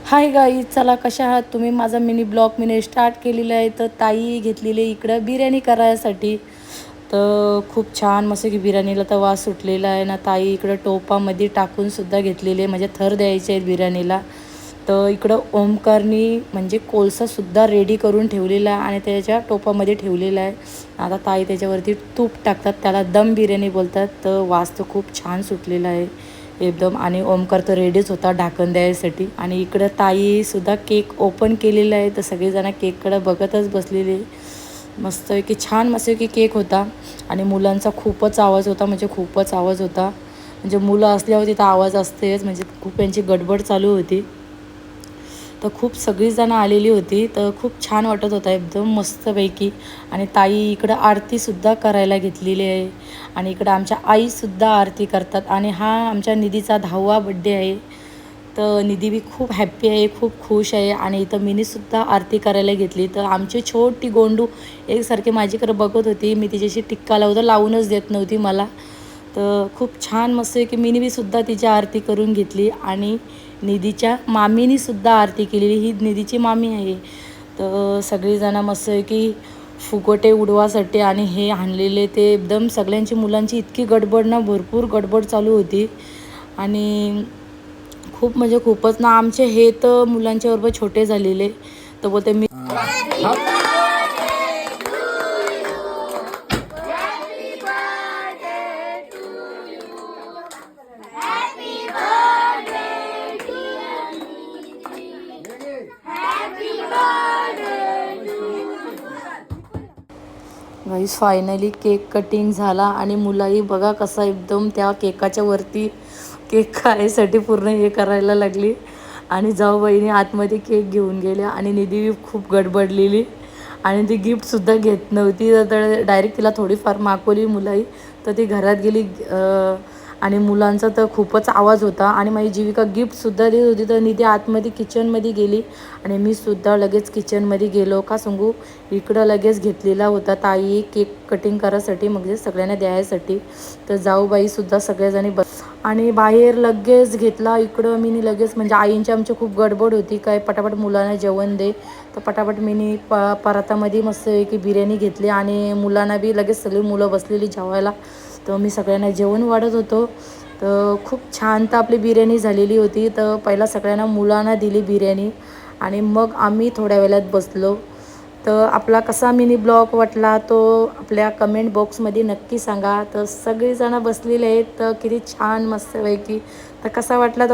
Hi guys, चला कशा आहात तुम्ही. माझा मिनी ब्लॉग मी स्टार्ट केलेला आहे. तर ताई घेतलेली इकडं बिर्याणी करायसाठी. तर खूप छान मस्त की बिर्याणीला तर वास सुटलेला आहे ना. ताई इकडं टोपामध्ये टाकूनसुद्धा घेतलेले आहे, म्हणजे थर द्यायचे आहेत बिर्याणीला. तर इकडं ओमकारनी म्हणजे कोळसासुद्धा रेडी करून ठेवलेला आहे आणि त्याच्या टोपामध्ये ठेवलेला आहे. आता ताई त्याच्यावरती तूप टाकतात, त्याला दम बिर्याणी बोलतात. तर वास तर खूप छान सुटलेला आहे एकदम. आणि ओमकार तर रेडीच होता ढाकण द्यायसाठी. आणि इकडं ताईसुद्धा केक ओपन केलेला आहे. तर सगळेजण केककडं बघतच बसलेले. मस्तपैकी छान मस्तपैकी केक होता. आणि मुलांचा खूपच आवाज होता, म्हणजे खूपच आवाज होता. म्हणजे मुलं असल्यावर तिथं आवाज असतेच, म्हणजे खूप यांची गडबड चालू होती. तर खूप सगळीजणं आलेली होती. तर खूप छान वाटत होता एकदम मस्तपैकी. आणि ताई इकडं आरतीसुद्धा करायला घेतलेली आहे. आणि इकडं आमच्या आईसुद्धा आरती करतात. आणि हा आमच्या निधीचा 10वा बड्डे आहे. तर निधी बी खूप हॅप्पी आहे, खूप खुश आहे. आणि इथं मीनीसुद्धा आरती करायला घेतली. तर आमची छोटी गोंडू एकसारखी माझीकडे बघत होती. मी तिच्याशी टिक्का लावतो, लावूनच देत नव्हती मला. तर खूप छान मस्त आहे की मिनीबीसुद्धा तिची आरती करून घेतली. आणि निधीच्या मामीनीसुद्धा आरती केलेली. ही निधीची मामी आहे. तर सगळीजणं मस्त आहे की फुगोटे उडवासाठी आणि हे आणलेले ते एकदम सगळ्यांची मुलांची इतकी गडबड ना, भरपूर गडबड चालू होती. आणि खूप म्हणजे खूपच ना, आमचे हे तर मुलांच्याबरोबर छोटे झालेले. तर बोलते मी गाईस फायनली केक कटिंग झाला. आणि मुलाही बघा कसा एकदम त्या केकाच्या वरती केक खायसाठी पूर्ण हे करायला लागली. आणि जाऊ बहिणी आतमध्ये केक घेऊन गेल्या. आणि निधी खूप गडबडलेली आणि ती गिफ्टसुद्धा घेत नव्हती. तर डायरेक्ट तिला थोडीफार मागवली मुलाही. तर ती घरात गेली. आणि मुलांचा तर खूपच आवाज होता. आणि माझी जीविका गिफ्टसुद्धा देत होती. तर निधी आतमध्ये किचनमध्ये गेली. आणि मी सुद्धा लगेच किचनमध्ये गेलो. का सांगू, इकडं लगेच घेतलेला होता ताई केक कटिंग करायसाठी, म्हणजे सगळ्यांना द्यायसाठी. तर जाऊबाईसुद्धा सगळ्याजणी आणि बाहेर लगेच घेतला. इकडं मीनी लगेच, म्हणजे आईंची आमची खूप गडबड होती, काय पटापट मुलांना जेवण दे. तर पटापट मीनी परातामध्ये मस्त की बिर्याणी घेतली. आणि मुलांना बी लगेच सगळी मुलं बसलेली जेवायला. तर मी सगळ्यांना जेवण वाढत होतो. तर खूप छान तर आपली बिर्याणी झालेली होती. तर पहिला सगळ्यांना मुलांना दिली बिर्याणी. आणि मग आम्ही थोड्या वेळात बसलो. तर आपला कसा मिनी ब्लॉग वाटला तो आपल्या कमेंट बॉक्समध्ये नक्की सांगा. तर सगळीजणं बसलेले आहेत. तर किती छान मस्तपैकी. तर कसा वाटला तो